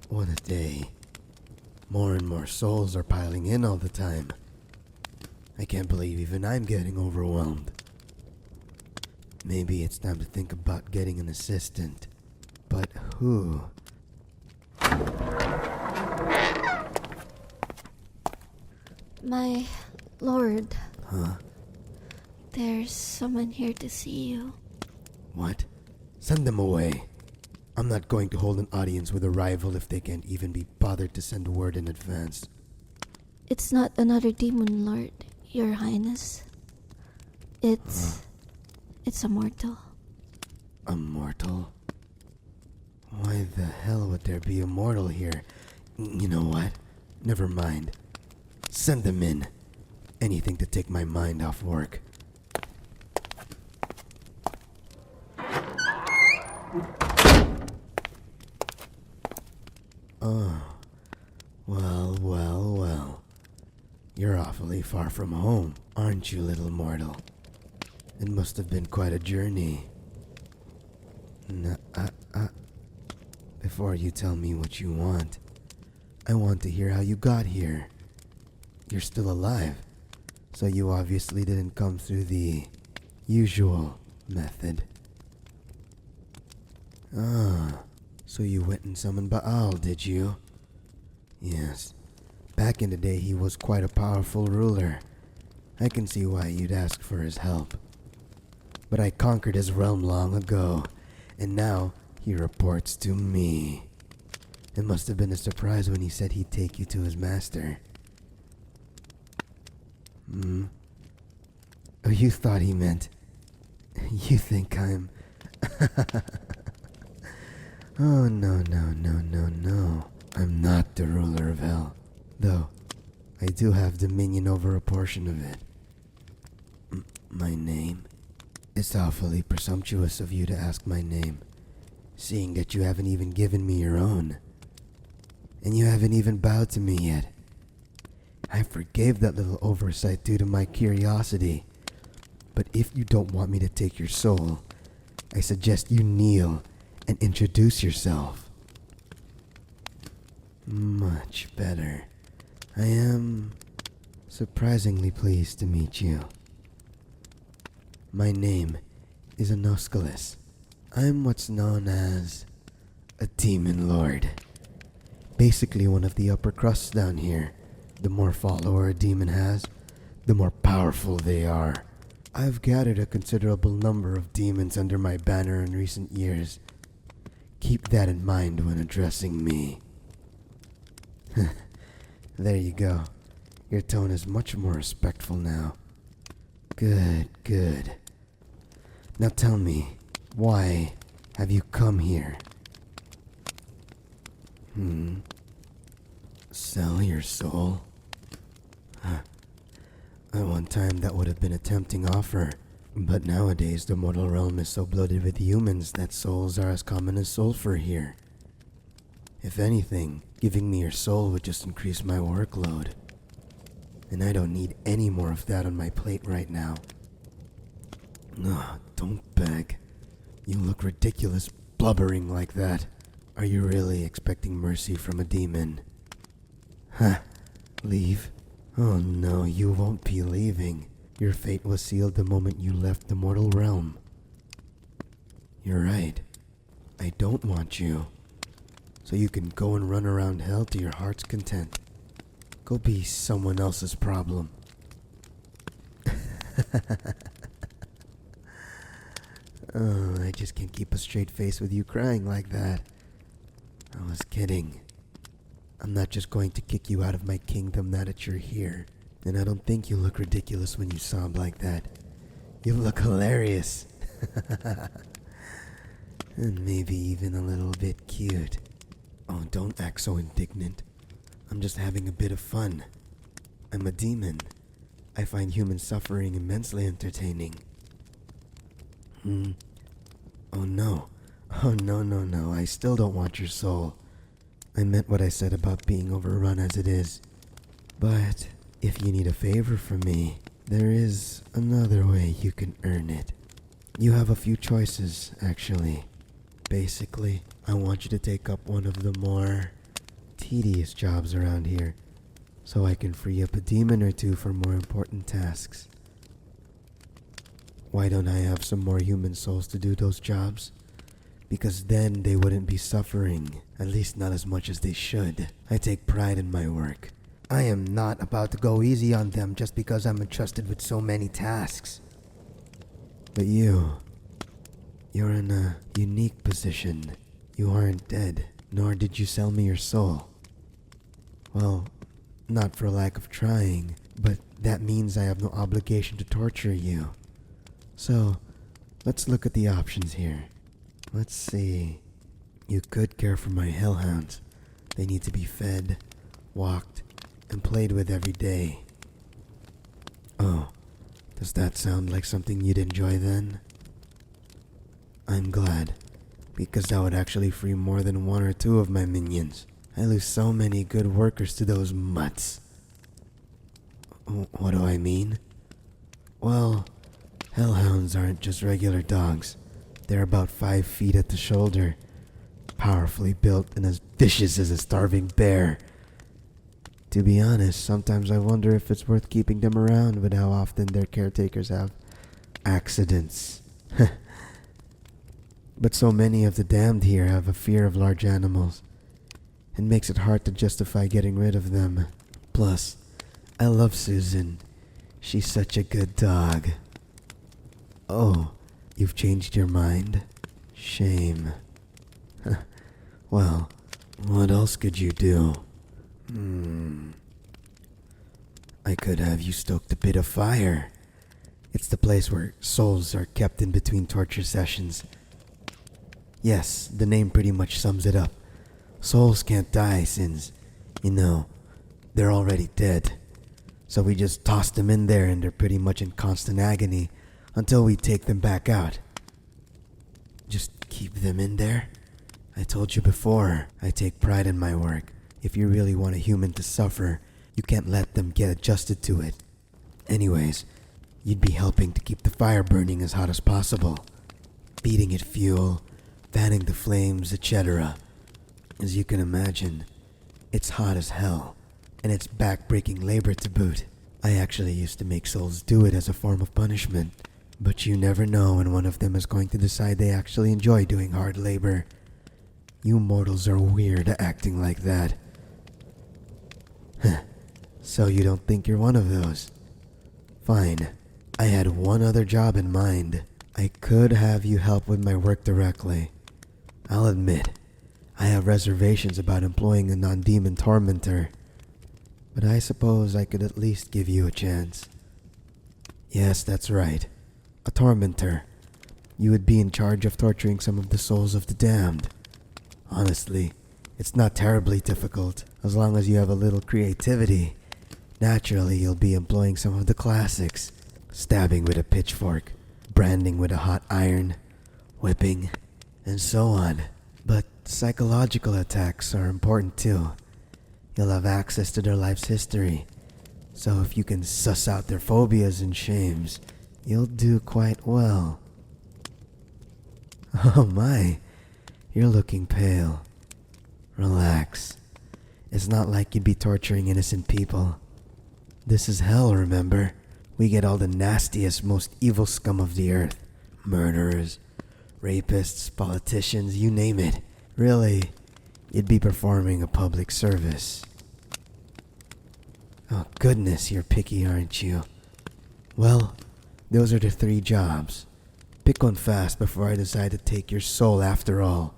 What a day. More and more souls are piling in all the time. I can't believe even I'm getting overwhelmed. Maybe it's time to think about getting an assistant. But who? My lord. Huh? There's someone here to see you. What? Send them away. I'm not going to hold an audience with a rival if they can't even be bothered to send word in advance. It's not another demon lord, your highness. It's a mortal. A mortal? Why the hell would there be a mortal here? You know what? Never mind. Send them in. Anything to take my mind off work. Oh. Well. You're awfully far from home, aren't you, little mortal? It must have been quite a journey. Before you tell me what you want, I want to hear how you got here. You're still alive, so you obviously didn't come through the usual method. So you went and summoned Baal, did you? Yes. Back in the day, he was quite a powerful ruler. I can see why you'd ask for his help. But I conquered his realm long ago, and now he reports to me. It must have been a surprise when he said he'd take you to his master. Oh, you thought he meant... You think I'm... Oh, no. I'm not the ruler of hell. Though, I do have dominion over a portion of it. My name? It's awfully presumptuous of you to ask my name, seeing that you haven't even given me your own. And you haven't even bowed to me yet. I forgave that little oversight due to my curiosity. But if you don't want me to take your soul, I suggest you kneel and introduce yourself. Much better. I am surprisingly pleased to meet you. My name is Anoscalis. I'm what's known as a demon lord. Basically one of the upper crusts down here. The more follower a demon has, the more powerful they are. I've gathered a considerable number of demons under my banner in recent years. Keep that in mind when addressing me. There you go. Your tone is much more respectful now. Good. Now tell me, why have you come here? Sell your soul? At one time that would have been a tempting offer, but nowadays the mortal realm is so bloated with humans that souls are as common as sulfur here. If anything, giving me your soul would just increase my workload. And I don't need any more of that on my plate right now. Don't beg. You look ridiculous blubbering like that. Are you really expecting mercy from a demon? Leave? Oh no, you won't be leaving. Your fate was sealed the moment you left the mortal realm. You're right. I don't want you. So you can go and run around hell to your heart's content. Go be someone else's problem. Oh, I just can't keep a straight face with you crying like that. I was kidding. I'm not just going to kick you out of my kingdom now that you're here. And I don't think you look ridiculous when you sob like that. You look hilarious. And maybe even a little bit cute. Oh, don't act so indignant. I'm just having a bit of fun. I'm a demon. I find human suffering immensely entertaining. Oh no. I still don't want your soul. I meant what I said about being overrun as it is. But if you need a favor from me, there is another way you can earn it. You have a few choices, actually. Basically, I want you to take up one of the more tedious jobs around here, so I can free up a demon or two for more important tasks. Why don't I have some more human souls to do those jobs? Because then they wouldn't be suffering, at least not as much as they should. I take pride in my work. I am not about to go easy on them just because I'm entrusted with so many tasks. But you're in a unique position. You aren't dead, nor did you sell me your soul. Well, not for lack of trying, but that means I have no obligation to torture you. So, let's look at the options here. Let's see. You could care for my hellhounds. They need to be fed, walked, and played with every day. Oh, does that sound like something you'd enjoy then? I'm glad, because that would actually free more than one or two of my minions. I lose so many good workers to those mutts. What do I mean? Well, hellhounds aren't just regular dogs. They're about 5 feet at the shoulder, powerfully built and as vicious as a starving bear. To be honest, sometimes I wonder if it's worth keeping them around with how often their caretakers have accidents. But so many of the damned here have a fear of large animals. It makes it hard to justify getting rid of them. Plus, I love Susan. She's such a good dog. Oh, you've changed your mind? Shame. Well, what else could you do? I could have you stoke a bit of fire. It's the place where souls are kept in between torture sessions. Yes, the name pretty much sums it up. Souls can't die since, they're already dead. So we just toss them in there and they're pretty much in constant agony until we take them back out. Just keep them in there? I told you before, I take pride in my work. If you really want a human to suffer, you can't let them get adjusted to it. Anyways, you'd be helping to keep the fire burning as hot as possible. Feeding it fuel, fanning the flames, etc. As you can imagine, it's hot as hell, and it's back-breaking labor to boot. I actually used to make souls do it as a form of punishment, but you never know when one of them is going to decide they actually enjoy doing hard labor. You mortals are weird at acting like that. So you don't think you're one of those? Fine. I had one other job in mind. I could have you help with my work directly. I'll admit, I have reservations about employing a non-demon tormentor, but I suppose I could at least give you a chance. Yes, that's right. A tormentor. You would be in charge of torturing some of the souls of the damned. Honestly, it's not terribly difficult, as long as you have a little creativity. Naturally, you'll be employing some of the classics. Stabbing with a pitchfork, branding with a hot iron, whipping, and so on. But psychological attacks are important too. You'll have access to their life's history, so if you can suss out their phobias and shames, you'll do quite well. Oh my, you're looking pale. Relax. It's not like you'd be torturing innocent people. This is hell, remember? We get all the nastiest, most evil scum of the earth. Murderers, rapists, politicians, you name it. Really, you'd be performing a public service. Oh goodness, you're picky, aren't you? Well, those are the 3 jobs. Pick one fast before I decide to take your soul after all.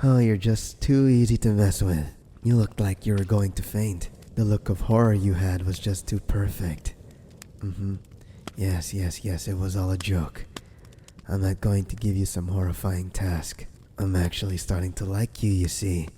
Oh, you're just too easy to mess with. You looked like you were going to faint. The look of horror you had was just too perfect. Yes, it was all a joke. I'm not going to give you some horrifying task. I'm actually starting to like you see.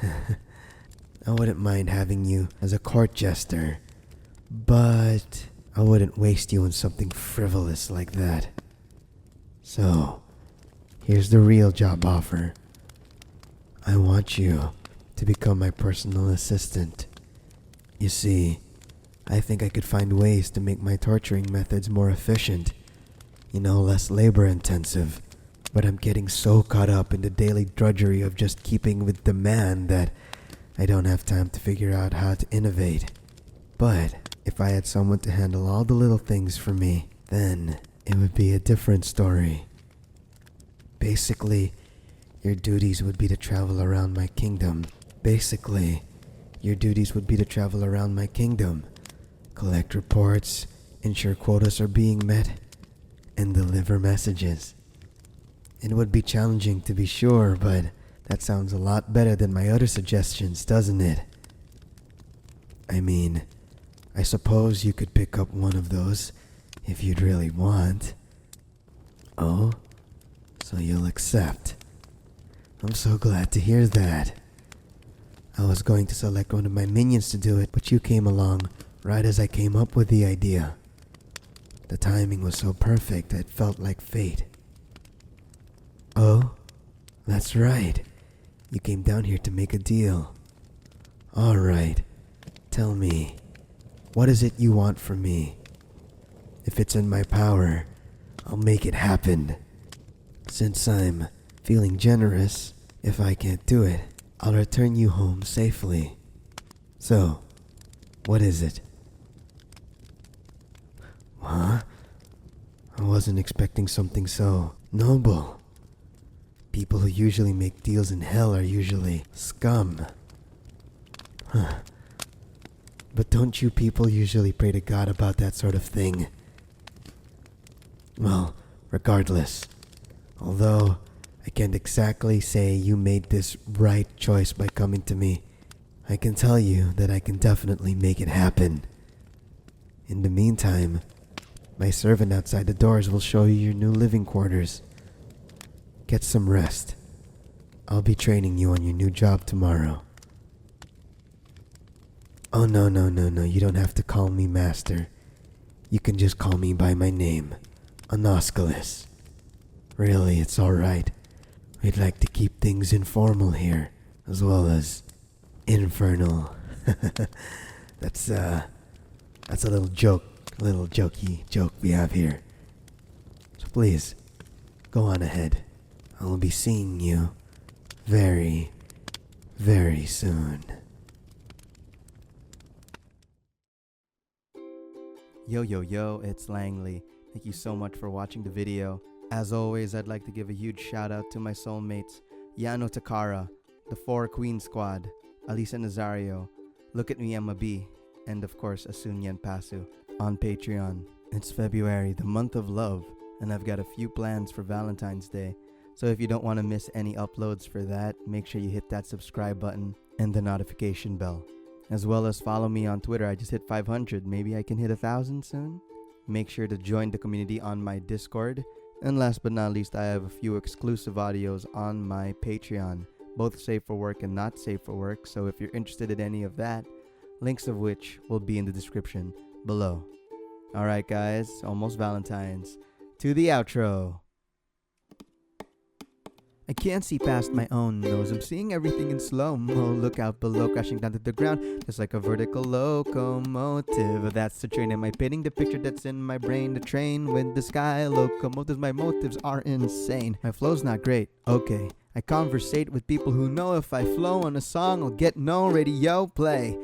I wouldn't mind having you as a court jester, but I wouldn't waste you on something frivolous like that. So, here's the real job offer. I want you to become my personal assistant. You see, I think I could find ways to make my torturing methods more efficient. less labor intensive. But I'm getting so caught up in the daily drudgery of just keeping with demand that I don't have time to figure out how to innovate. But if I had someone to handle all the little things for me, then it would be a different story. Basically, your duties would be to travel around my kingdom. Collect reports, ensure quotas are being met, and deliver messages. It would be challenging to be sure, but that sounds a lot better than my other suggestions, doesn't it? I mean, I suppose you could pick up one of those if you'd really want. Oh, so you'll accept. I'm so glad to hear that. I was going to select one of my minions to do it, but you came along right as I came up with the idea. The timing was so perfect that it felt like fate. Oh, that's right. You came down here to make a deal. All right. Tell me, what is it you want from me? If it's in my power, I'll make it happen. Since I'm feeling generous, if I can't do it, I'll return you home safely. So, what is it? Huh? I wasn't expecting something so noble. People who usually make deals in hell are usually scum. Huh. But don't you people usually pray to God about that sort of thing? Well, regardless, although I can't exactly say you made this right choice by coming to me, I can tell you that I can definitely make it happen. In the meantime, my servant outside the doors will show you your new living quarters. Get some rest. I'll be training you on your new job tomorrow. Oh, no, you don't have to call me master. You can just call me by my name, Anosculus. Really, it's alright. We'd like to keep things informal here, as well as infernal. That's a little jokey joke we have here. So please, go on ahead. I'll be seeing you very, very soon. Yo, it's Langley. Thank you so much for watching the video. As always, I'd like to give a huge shout out to my soulmates, Yano Takara, the 4 Queen Squad, Alisa Nazario, Look at Me Emma B, and of course Asunyan Pasu on Patreon. It's February, the month of love, and I've got a few plans for Valentine's Day. So if you don't want to miss any uploads for that, make sure you hit that subscribe button and the notification bell. As well as follow me on Twitter. I just hit 500. Maybe I can hit 1,000 soon. Make sure to join the community on my Discord. And last but not least, I have a few exclusive audios on my Patreon, both safe for work and not safe for work. So if you're interested in any of that, links of which will be in the description below. Alright guys, almost Valentine's. To the outro. I can't see past my own nose. I'm seeing everything in slow-mo. Look out below, crashing down to the ground just like a vertical locomotive. That's the train. Am I painting the picture that's in my brain? The train with the sky locomotives. My motives are insane. My flow's not great. Okay, I conversate with people who know if I flow on a song, I'll get no radio play.